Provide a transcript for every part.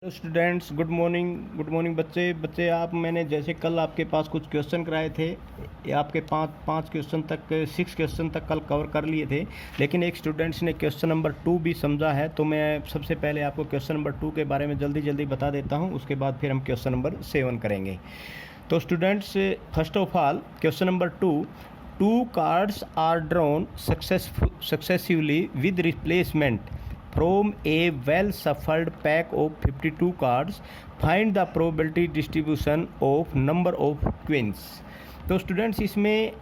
Hello students, good morning बच्चे आप मैंने जैसे कल आपके पास कुछ क्वेश्चन कराए थे। ये आपके पाँच क्वेश्चन तक 6 क्वेश्चन तक कल कवर कर लिए थे, लेकिन एक स्टूडेंट्स ने क्वेश्चन नंबर 2 भी समझा है। तो मैं सबसे पहले आपको क्वेश्चन नंबर 2 के बारे में जल्दी बता देता हूँ, उसके बाद फिर हम क्वेश्चन नंबर 7 करेंगे। तो students, first of all question number 2 cards are drawn successively with replacement from a well shuffled pack of 52 cards. Find the probability distribution of number of queens. तो स्टूडेंट्स, इसमें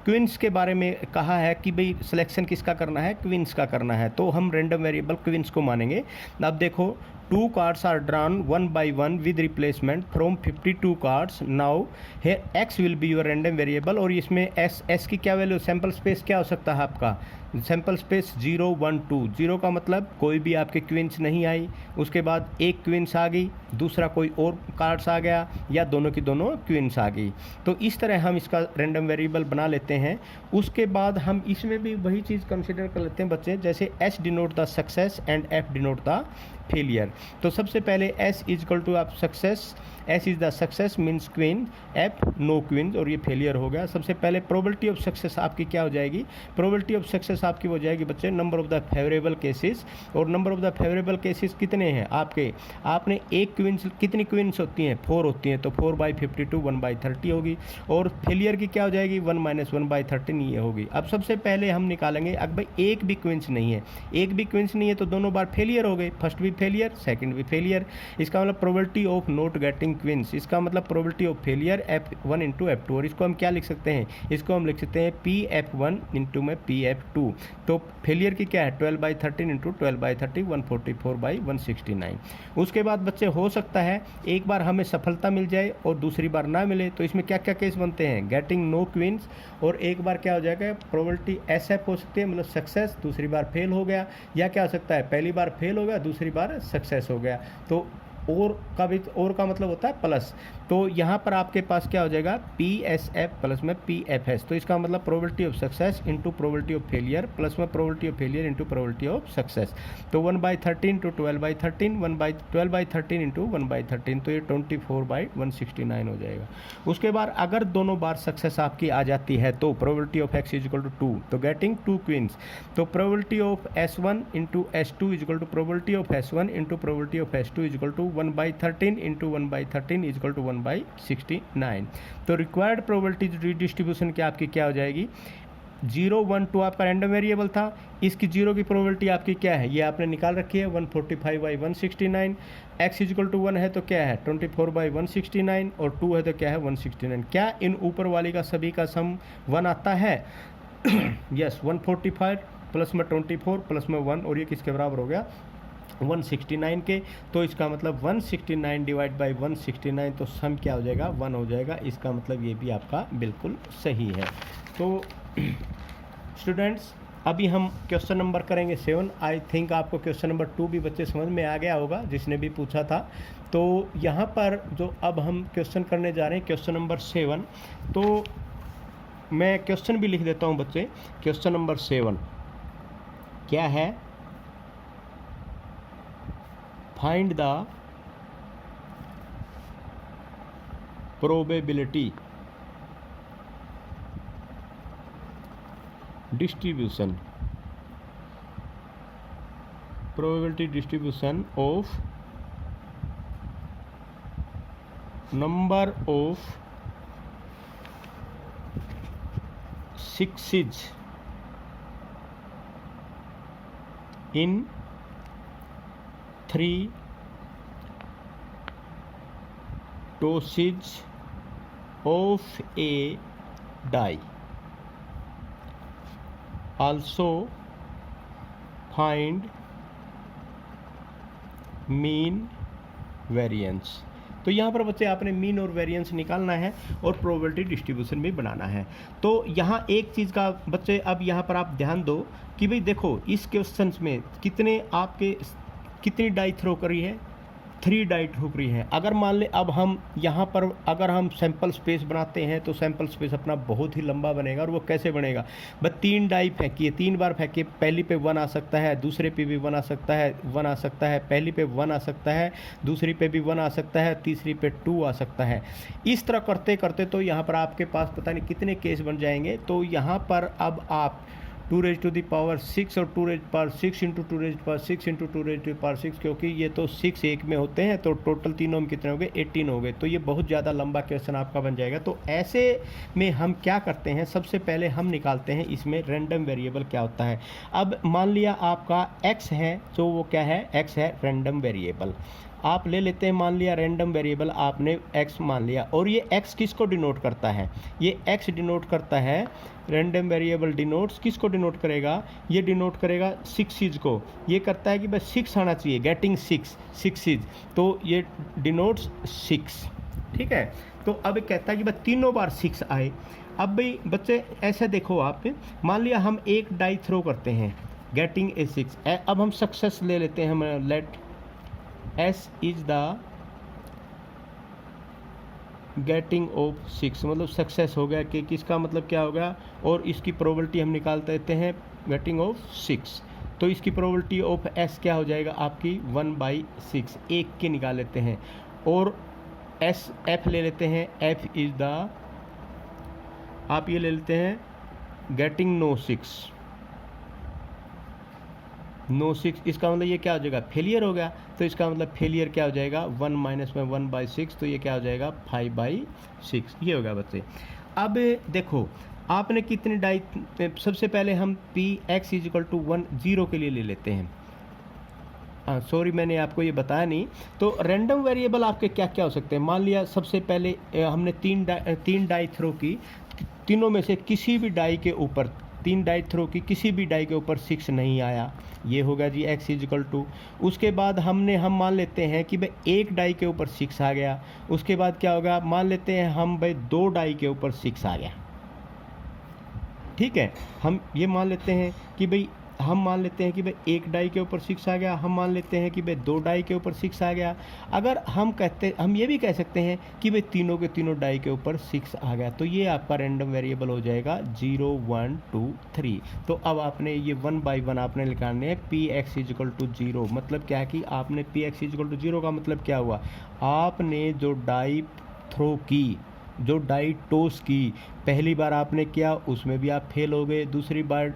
क्वींस के बारे में कहा है कि भाई सिलेक्शन किसका करना है, क्वींस का करना है। तो हम रैंडम वेरिएबल क्वींस को मानेंगे। अब देखो, 2 cards are drawn 1 by 1 with replacement from 52 cards. Now here X will be your random variable. और इसमें एस की क्या वैल्यू, सैम्पल स्पेस क्या हो सकता है आपका, सैम्पल स्पेस 0 1 2। 0 का मतलब कोई भी आपके क्वींस नहीं आई, उसके बाद एक क्वींस आ गई, दूसरा कोई और कार्ड्स आ गया, या दोनों की दोनों क्वींस आ गई। तो इस तरह हम इसका रैंडम वेरिएबल बना लेते हैं। उसके बाद हम इसमें भी वही चीज़ कंसिडर कर लेते हैं बच्चे, जैसे S denote the success and F denote the failure. तो सबसे पहले एस इजकल टू आप success, S is the success means queen, F no queen, और ये फेलियर हो गया। सबसे पहले प्रोबेबिलिटी ऑफ सक्सेस आपकी क्या हो जाएगी, प्रोबेबिलिटी ऑफ सक्सेस आपकी हो जाएगी बच्चे number of the favourable cases. और number of the favourable cases कितने हैं आपके, आपने एक क्वींस, कितनी क्वींस होती हैं, 4 होती हैं, तो 4/52 1/30 होगी। और फेलियर की क्या हो जाएगी, 1 - 1/13 ये होगी। अब सबसे पहले हम निकालेंगे, अब भाई एक भी क्वींस नहीं है, एक भी क्वींस नहीं है तो दोनों बार फेलियर हो गए, फर्स्ट भी फेलियर सेकंड भी फेलियर। इसका मतलब probability of not getting queens, इसका मतलब probability of failure F1 × F2। और इसको हम क्या लिख सकते हैं, इसको हम लिख सकते हैं PF1 × में PF2। तो फेलियर की क्या है, 12/13 × 12/30 144/169। उसके बाद बच्चे हो सकता है एक बार हमें सफलता मिल जाए और दूसरी बार ना मिले, तो इसमें क्या क्या केस बनते हैं, गेटिंग नो क्वींस, और एक बार क्या हो जाएगा प्रोबेबिलिटी SF हो सकती है, मतलब सक्सेस, दूसरी बार फेल हो गया, या क्या हो सकता है पहली बार फेल हो गया, दूसरी बार सक्सेस हो गया। तो और का मतलब होता है प्लस। तो यहाँ पर आपके पास क्या हो जाएगा, PSF प्लस में PFS। तो इसका मतलब probability of success into probability of failure plus में probability of failure into probability of success. तो 1/13 × 12/13, 12/13 × 1/13, तो ये 24/169 हो जाएगा। उसके बाद अगर दोनों बार सक्सेस आपकी आ जाती है तो प्रोबेबिलिटी ऑफ X = 2, तो गेटिंग 2 क्वींस। तो probability of S1 × S2 = probability of S1 × probability of S2 = 1/13 × 1/13 = 1/69। तो रिक्वायर्ड प्रोबेबिलिटी डिस्ट्रीब्यूशन क्या आपकी क्या हो जाएगी, 0 1 2 आपका रैंडम वेरिएबल था, इसकी 0 की प्रोबेबिलिटी आपकी क्या है, ये आपने निकाल रखी है 145/169। X = 1 है तो क्या है 24/169, और 2 है तो क्या है 169। क्या इन ऊपर वाली का सभी का सम 1 आता है? यस, 145 प्लस में 24 प्लस में 1, और ये किसके बराबर हो गया, 169 के। तो इसका मतलब 169 / 169, तो सम क्या हो जाएगा, 1 हो जाएगा। इसका मतलब ये भी आपका बिल्कुल सही है। तो स्टूडेंट्स, अभी हम क्वेश्चन नंबर करेंगे 7। आई थिंक आपको क्वेश्चन नंबर 2 भी बच्चे समझ में आ गया होगा, जिसने भी पूछा था। तो यहाँ पर जो अब हम क्वेश्चन करने जा रहे हैं क्वेश्चन नंबर 7, तो मैं क्वेश्चन भी लिख देता हूँ बच्चे। क्वेश्चन नंबर 7 क्या है, find the probability distribution of number of sixes in 3 tosses of a die. Also find mean variance। तो यहाँ पर बच्चे आपने मीन और वेरिएंस निकालना है और प्रोबेबिलिटी डिस्ट्रीब्यूशन भी बनाना है। तो यहाँ एक चीज़ का बच्चे अब यहाँ पर आप ध्यान दो कि भाई देखो इस क्वेश्चन में कितनी डाई थ्रो करी है, 3 डाई ठोकरी है। अगर मान ले अब हम यहाँ पर अगर हम सैंपल स्पेस बनाते हैं तो सैंपल स्पेस अपना बहुत ही लंबा बनेगा। और वो कैसे बनेगा, बस 3 डाई फेंकिए, 3 बार फेंकिए, पहली पे 1 आ सकता है, दूसरे पे भी 1 आ सकता है, 1 आ सकता है, पहली पे 1 आ सकता है, दूसरी पे भी 1 आ सकता है, तीसरी पे 2 आ सकता है। इस तरह करते करते तो यहाँ पर आपके पास पता नहीं कितने केस बन जाएंगे। तो यहाँ पर अब आप 2 रेज टू दी पावर 6 और 2 raise power 6 into 2 raise power 6 into 2 raise to power 6, क्योंकि ये तो 6 एक में होते हैं तो टोटल तीनों में कितने हो गए, 18 हो गए। तो ये बहुत ज़्यादा लंबा क्वेश्चन आपका बन जाएगा। तो ऐसे में हम क्या करते हैं, सबसे पहले हम निकालते हैं इसमें रैंडम वेरिएबल क्या होता है। अब मान लिया आपका x है, तो वो क्या है, x है रैंडम वेरिएबल। आप ले लेते हैं, मान लिया रैंडम वेरिएबल आपने x मान लिया, और ये x किसको डिनोट करता है, ये x डिनोट करता है, रैंडम वेरिएबल डिनोट्स किसको डिनोट करेगा, ये डिनोट करेगा 6 को। ये करता है कि बस 6 आना चाहिए, गेटिंग 6, तो ये डिनोट्स 6, ठीक है। तो अब कहता है कि बस तीनों बार 6 आए। अब भाई बच्चे ऐसे देखो, आप मान लिया हम एक डाई थ्रो करते हैं, गेटिंग ए 6। अब हम सक्सेस ले लेते हैं, हम let S is the getting of 6, मतलब सक्सेस हो गया कि किसका मतलब क्या होगा, और इसकी प्रोबेबिलिटी हम निकाल देते हैं गेटिंग ऑफ 6। तो इसकी प्रोबेबिलिटी ऑफ S क्या हो जाएगा आपकी 1/6, एक की निकाल लेते हैं। और F ले लेते हैं, F इज द, आप ये ले लेते हैं गेटिंग नो 6, इसका मतलब ये क्या हो जाएगा, फेलियर हो गया। तो इसका मतलब फेलियर क्या हो जाएगा, 1 माइनस में 1/6, तो ये क्या हो जाएगा 5/6, ये होगा बच्चे। अब देखो आपने कितने डाई, सबसे पहले हम Px = 1 0 के लिए ले लेते हैं। सॉरी मैंने आपको ये बताया नहीं। तो रैंडम वेरिएबल आपके क्या क्या हो सकते हैं, मान लिया सबसे पहले हमने 3 डाई थ्रो की, तीनों में से किसी भी डाई के ऊपर, 3 डाई थ्रो की, किसी भी डाई के ऊपर 6 नहीं आया, ये होगा जी x = उसके बाद हम मान लेते हैं कि भाई एक डाई के ऊपर 6 आ गया। उसके बाद क्या होगा, मान लेते हैं हम भाई 2 डाई के ऊपर 6 आ गया, ठीक है। हम ये मान लेते हैं कि भाई एक डाई के ऊपर 6 आ गया, हम मान लेते हैं कि भाई 2 डाई के ऊपर 6 आ गया। अगर हम ये भी कह सकते हैं कि भाई तीनों के तीनों डाई के ऊपर 6 आ गया, तो ये आपका रैंडम वेरिएबल हो जाएगा 0 1 2 3। तो अब आपने ये 1 बाई 1 आपने निकालने हैं। Px = 0 मतलब क्या है कि आपने Px = 0 का मतलब क्या हुआ, आपने जो डाई थ्रो की, जो डाई टॉस की, पहली बार आपने किया उसमें भी आप फेल हो गए, दूसरी बार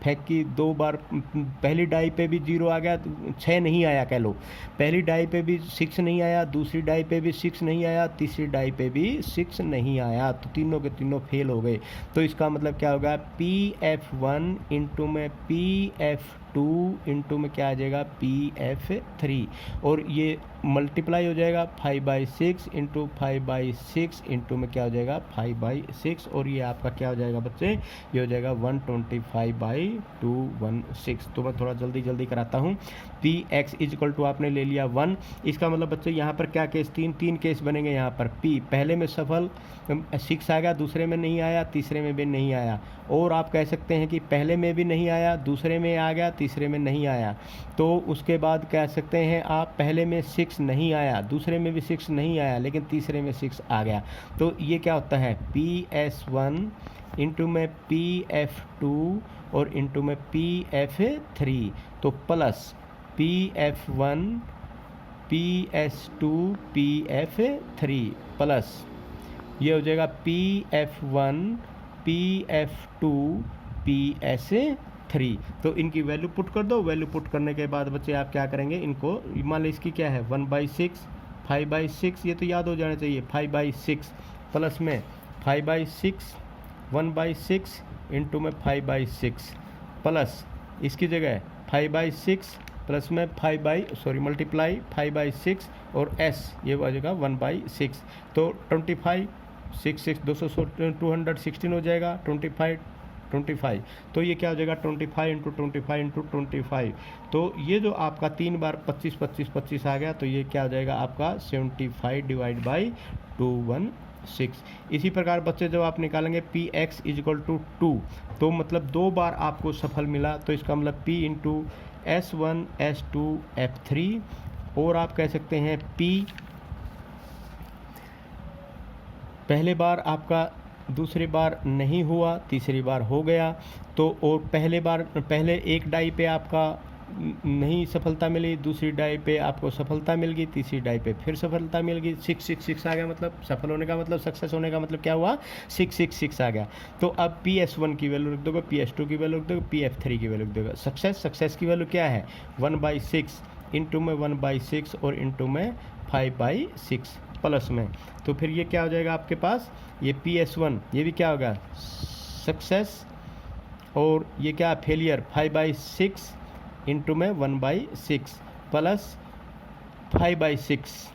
फेंकी 2 बार, पहली डाई पे भी 0 आ गया, 6 नहीं आया कह लो, पहली डाई पे भी 6 नहीं आया, दूसरी डाई पे भी 6 नहीं आया, तीसरी डाई पे भी 6 नहीं आया, तो तीनों के तीनों फेल हो गए। तो इसका मतलब क्या होगा, Pf1 इंटू में Pf2 इंटू में क्या आ जाएगा Pf3, और ये मल्टीप्लाई हो जाएगा 5/6 इंटू 5/6 इंटू में क्या हो जाएगा 5/6, और ये आपका क्या हो जाएगा बच्चे, ये हो जाएगा 125/216। तो मैं थोड़ा जल्दी कराता हूँ। Px = आपने ले लिया 1, इसका मतलब बच्चे यहाँ पर क्या केस, तीन केस बनेंगे यहाँ पर। P पहले में सफल 6 आ गया, दूसरे में नहीं आया, तीसरे में भी नहीं आया, और आप कह सकते हैं कि पहले में भी नहीं आया, दूसरे में आ गया, तीसरे में नहीं आया। तो उसके बाद कह सकते हैं आप पहले में 6 नहीं आया, दूसरे में भी 6 नहीं आया, लेकिन तीसरे में 6 आ गया। तो ये क्या होता है PS1 इंटू में Pf2 और इंटू में Pf3, तो plus Pf1 PS2 Pf3 plus ये हो जाएगा Pf1 Pf2 PS3। तो इनकी वैल्यू पुट कर दो। वैल्यू पुट करने के बाद बच्चे आप क्या करेंगे, इनको मान लो इसकी क्या है 1/6 5/6, ये तो याद हो जाना चाहिए 5/6 प्लस में 5/6 1/6 इंटू में 5/6 प्लस इसकी जगह 5/6 प्लस में मल्टीप्लाई 5/6 और s ये हो जाएगा 1/6। तो 25 6 216 हो जाएगा, 25 तो ये क्या हो जाएगा 25 इंटू 25 इंटू 25। तो ये जो आपका 3 बार 25 25 25 आ गया, तो ये क्या हो जाएगा आपका 75 / 216। इसी प्रकार बच्चे जब आप निकालेंगे Px = 2, तो मतलब 2 बार आपको सफल मिला, तो इसका मतलब P into S1 S2 F3 और आप कह सकते हैं P पहले बार आपका, दूसरी बार नहीं हुआ, तीसरी बार हो गया। तो और पहले एक डाई पे आपका नहीं सफलता मिली, दूसरी डाई पे आपको सफलता मिल गई, तीसरी डाई पे फिर सफलता मिल गई। 666 आ गया, मतलब सफल होने का मतलब, सक्सेस होने का मतलब क्या हुआ, 666 आ गया। तो अब PS1 की वैल्यू रख दोगे, PS2 की वैल्यू रख दोगे, PF3 की वैल्यू रख दोगे। सक्सेस की वैल्यू क्या है, 1/6 इंटू में 1/6 और इंटू में 5/6 प्लस में। तो फिर ये क्या हो जाएगा आपके पास, ये PS1 ये भी क्या होगा, सक्सेस, और ये क्या फेलियर, 5/6 इंटू में 1/6 प्लस 5/6,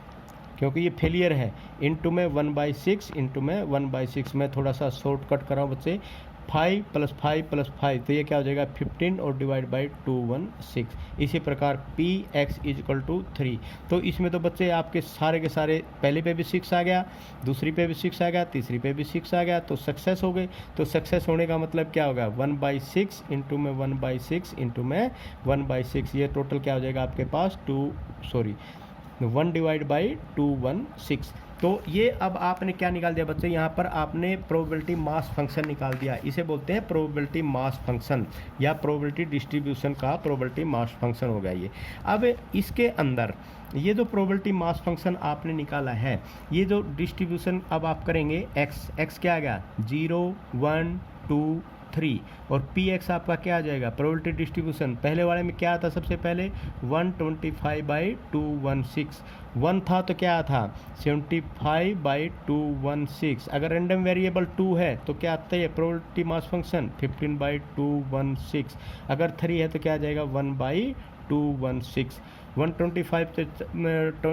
क्योंकि ये फेलियर है, इंटू में 1/6 इंटू में 1/6। मैं थोड़ा सा शॉर्टकट कर रहा हूँ बच्चे, 5 + 5 + 5, तो ये क्या हो जाएगा 15 और डिवाइड बाई 216। इसी प्रकार Px = 3। तो इसमें तो बच्चे आपके सारे के सारे, पहले पे भी 6 आ गया, दूसरी पे भी 6 आ गया, तीसरी पे भी 6 आ गया, तो सक्सेस हो गए। तो सक्सेस होने का मतलब क्या होगा, 1/6 इंटू में 1/6 इंटू में 1/6, ये टोटल क्या हो जाएगा आपके पास 1 डिवाइड बाई 216। तो ये अब आपने क्या निकाल दिया बच्चे, यहाँ पर आपने प्रोबेबिलिटी मास फंक्शन निकाल दिया। इसे बोलते हैं प्रोबेबिलिटी मास फंक्शन, या प्रोबेबिलिटी डिस्ट्रीब्यूशन का प्रोबेबिलिटी मास फंक्शन हो गया ये। अब इसके अंदर ये जो प्रोबेबिलिटी मास फंक्शन आपने निकाला है, ये जो डिस्ट्रीब्यूशन अब आप करेंगे, एक्स क्या आ गया 0 1 2 3, और Px आपका क्या आ जाएगा, प्रोबेबिलिटी डिस्ट्रीब्यूशन। पहले वाले में क्या आता, सबसे पहले 125/216, 1 था तो क्या था 75/216। अगर रैंडम वेरिएबल 2 है तो क्या आता है प्रोबेबिलिटी मास फंक्शन 15/216। अगर 3 है तो क्या आ जाएगा 1/216। 125 से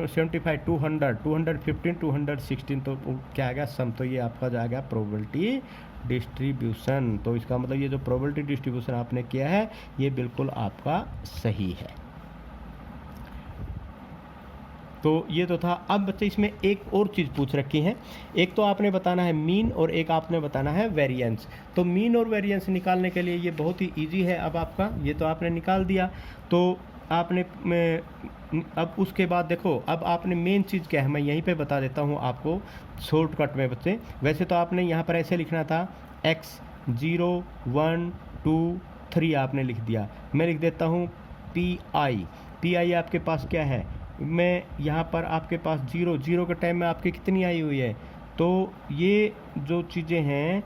75 200 215 216, तो क्या आ गया सम। तो ये आपका जा गया प्रोबेबिलिटी डिस्ट्रीब्यूशन। तो इसका मतलब ये जो प्रोबेबिलिटी डिस्ट्रीब्यूशन आपने किया है ये बिल्कुल आपका सही है। तो ये तो था। अब बच्चे इसमें एक और चीज़ पूछ रखी है, एक तो आपने बताना है मीन और एक आपने बताना है वेरिएंस। तो मीन और वेरिएंस निकालने के लिए ये बहुत ही इजी है। अब आपका ये तो आपने निकाल दिया, तो आपने अब उसके बाद देखो, अब आपने मेन चीज़ क्या है मैं यहीं पे बता देता हूँ आपको शॉर्टकट में बच्चे। वैसे तो आपने यहाँ पर ऐसे लिखना था x 0 1 2 3 आपने लिख दिया। मैं लिख देता हूँ PI आपके पास क्या है, मैं यहाँ पर आपके पास 0 के टाइम में आपकी कितनी आई हुई है। तो ये जो चीज़ें हैं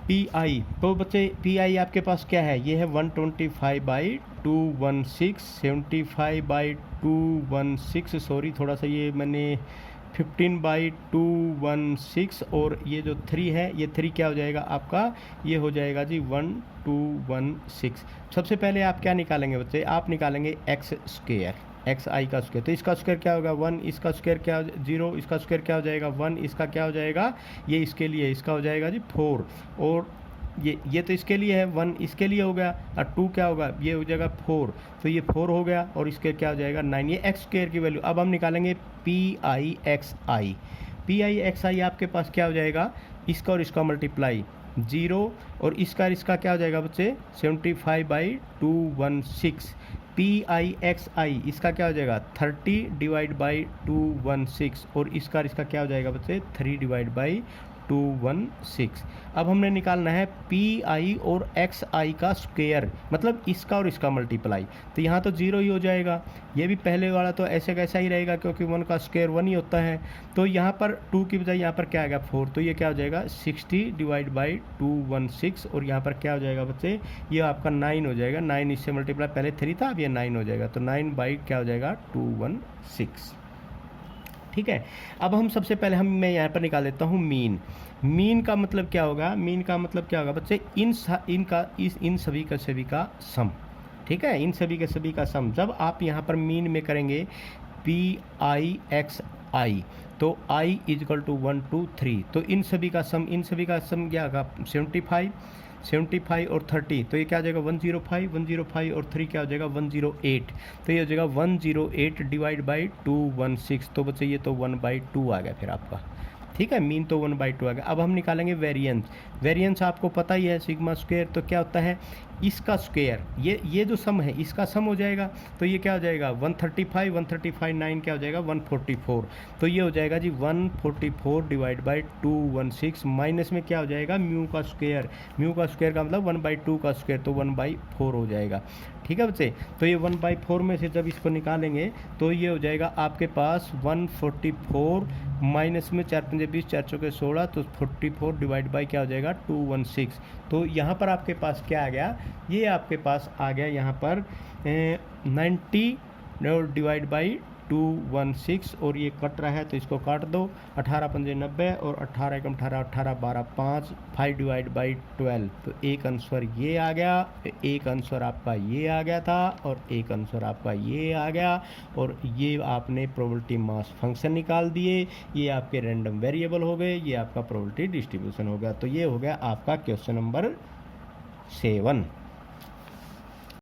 PI, तो बच्चे PI आपके पास क्या है, ये है 125/216, 75/216, सॉरी थोड़ा सा ये मैंने 15/216, और ये जो 3 है ये 3 क्या हो जाएगा आपका, ये हो जाएगा जी 1216। सबसे पहले आप क्या निकालेंगे बच्चे, आप निकालेंगे x स्क्वायर, XI का स्क्वायर। तो इसका स्क्वायर क्या होगा 1, इसका स्क्वायर क्या 0, इसका स्क्वायर क्या हो जाएगा 1, इसका क्या हो जाएगा, ये इसके लिए इसका हो जाएगा जी 4, और ये तो इसके लिए है 1, इसके लिए हो गया, और 2 क्या होगा, ये हो जाएगा 4, तो ये 4 हो गया, और इसके क्या हो जाएगा 9, ये x स्क्वायर की वैल्यू। अब हम निकालेंगे PIXI आपके पास क्या हो जाएगा, इसका और इसका मल्टीप्लाई 0, और इसका क्या हो जाएगा बच्चे 75/216। PIXI इसका क्या हो जाएगा 30/216, और इसका क्या हो जाएगा बच्चे 3/216। अब हमने निकालना है PI और XI का स्क्वायर, मतलब इसका और इसका मल्टीप्लाई। तो यहाँ तो 0 ही हो जाएगा, ये भी पहले वाला तो ऐसे कैसा ही रहेगा क्योंकि 1 का स्क्वायर 1 ही होता है। तो यहाँ पर 2 की बजाय यहाँ पर क्या आएगा 4, तो ये क्या हो जाएगा 60/216, और यहाँ पर क्या हो जाएगा बच्चे, ये आपका 9 हो जाएगा। 9 इससे मल्टीप्लाई, पहले 3 था अब ये 9 हो जाएगा, तो 9 क्या हो जाएगा 216। ठीक है। अब हम सबसे पहले मैं यहाँ पर निकाल देता हूँ मीन का मतलब क्या होगा, मीन का मतलब क्या होगा बच्चे, इन सभी का सम। ठीक है, इन सभी के सभी का सम। जब आप यहाँ पर मीन में करेंगे PIXI, तो I = 1 2 3, तो इन सभी का सम क्या होगा 75 75 और 30, तो ये क्या हो जाएगा 105, 105 और 3 क्या हो जाएगा 108, तो ये हो जाएगा 108 डिवाइड बाई 216। तो बच्चे ये तो 1/2 आ गया फिर आपका, ठीक है, मीन तो 1/2 आ गया। अब हम निकालेंगे वेरिएंस। वेरिएंस आपको पता ही है सिग्मा स्क्वायर, तो क्या होता है इसका स्क्वायर, ये जो सम है इसका सम हो जाएगा, तो ये क्या हो जाएगा 135, 135 9 क्या हो जाएगा 144, तो ये हो जाएगा जी 144 डिवाइड बाई 216, माइनस में क्या हो जाएगा म्यू का स्क्वायर, म्यू का स्क्वायर का मतलब 1/2 का स्क्वायर, तो 1/4 हो जाएगा, ठीक है बच्चे। तो ये 1/4 में से जब इसको निकालेंगे तो ये हो जाएगा आपके पास 144 माइनस में 4 पंजे 20, 4 चौके 16, तो 44 डिवाइड बाई क्या हो जाएगा 216। तो यहाँ पर आपके पास क्या आ गया, ये आपके पास आ गया यहाँ पर 90 डिवाइड बाई 216, और ये कट रहा है तो इसको काट दो, 18 पंजे 90 और 18 एकम 18, 18 12 5, 5 डिवाइड बाई 12, तो एक आंसर ये आ गया, एक आंसर आपका ये आ गया था, और एक आंसर आपका ये आ गया, और ये आपने प्रोबेबिलिटी मास फंक्शन निकाल दिए, ये आपके रैंडम वेरिएबल हो गए, ये आपका प्रोबेबिलिटी डिस्ट्रीब्यूशन हो गया। तो ये हो गया आपका क्वेश्चन नंबर 7।